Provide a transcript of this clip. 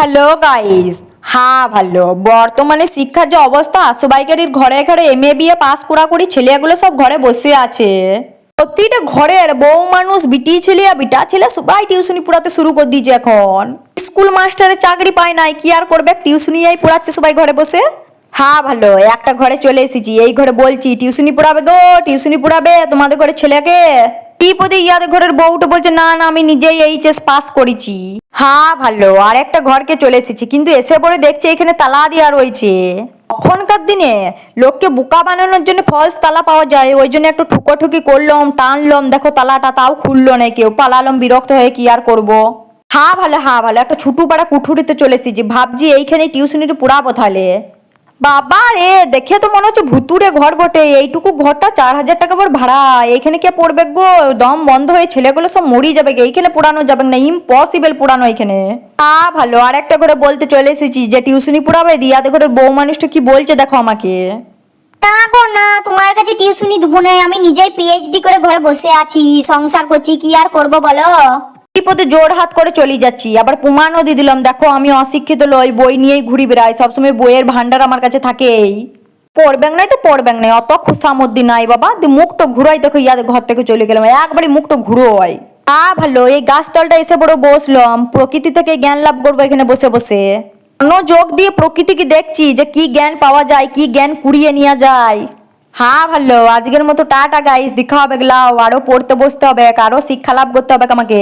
Hello guys. হ্যাঁ ভালো, বর্তমানে শিক্ষার যে অবস্থা, সবাইকারই ঘরে ঘরে এমএ বিএ পাস করি ছেলেগুলো সব ঘরে বসে আছে। প্রতিটা ঘরের বউ মানুষ, বিটি ছেলে আর বিটা ছেলে সবাই টিউশনি পড়াতে শুরু করে দিয়েছে এখন। স্কুল মাস্টারের চাকরি পায় নাই, কি আর করবে, টিউশনিয়াই পড়াচ্ছে সবাই ঘরে বসে। হ্যাঁ ভালো, একটা ঘরে চলে এসেছি, এই ঘরে বলছি টিউশনি পড়াবে গো, টিউশনি পড়াবে তোমাদের ঘরে ছেলেকে। টিপদি ইয়াদের ঘরের বউটা বলছে না না আমি নিজেই এইচএস পাস করেছি। হ্যাঁ ভালো, আর একটা ঘরকে চলে এসেছি, কিন্তু এসে পরে দেখছি এখানে তালা দেওয়া রয়েছে। এখনকার দিনে লোককে বোকা বানানোর জন্য ফলস তালা পাওয়া যায়, ওই জন্য একটু ঠুকোঠুকি করলাম, টানলাম, দেখো তালাটা তাও খুললো না কেউ, পালালাম বিরক্ত হয়ে, কি আর করব। হ্যাঁ ভালো, হ্যাঁ ভালো, একটা ছুটু পাড়া কুঠুরিতে চলে এসেছি, ভাবছি এইখানে টিউশনিটা পড়াবো তাহলে। বাবা রে, দেখে তো মনে হচ্ছে ভুতুরে ঘর বটে, এইটুকু ঘরটা 4,000 টাকা করে ভাড়া, এইখানে কে পড়বে গো, দম বন্ধ হয়ে ছেলেগুলো সব মরি যাবে গে, এইখানে পড়ানো যাবে না, ইম্পসিবল পড়ানো এখানে। ভালো, আর একটা করে বলতে চলে এসেছি যে টিউশনি পড়াবে, দিয়াতে ঘরের বউ মানুষটা কি বলছে দেখো আমাকে। না গো না, তোমার কাছে টিউশনি দেবো না, আমি নিজেই পিএইচডি করে ঘরে বসে আছি, সংসার করছি, কি আর করব বলো। বিপদে জোর হাত করে চলে যাচ্ছি, আবার প্রমাণও দিয়ে দিলাম, দেখো আমি অশিক্ষিত লই, বই নিয়েই ঘুরি বেড়াই, সবসময় বইয়ের ভান্ডার আমার কাছে থাকেই। পড়বেন নাই তো পড়বেন নাই, অত খুশামদ্দি নাই বাবা, মুখটা ঘুরাই, দেখো ইয়াদের ঘর থেকে চলে গেলাম, একবারই মুখটা ঘুরো হয়। ভালো, এই গাছতলটা এসে বড় বসলাম, প্রকৃতি থেকে জ্ঞান লাভ করবো এখানে বসে বসে। মনোযোগ দিয়ে প্রকৃতিকে দেখছি যে কি জ্ঞান পাওয়া যায়, কি জ্ঞান কুড়িয়ে নেওয়া যায়। হ্যাঁ ভালো, আজকের মতো টাটা গাইস, দেখা হবে, গেলাও আরো পড়তে বসতে হবে, আরো শিক্ষা লাভ করতে হবে আমাকে।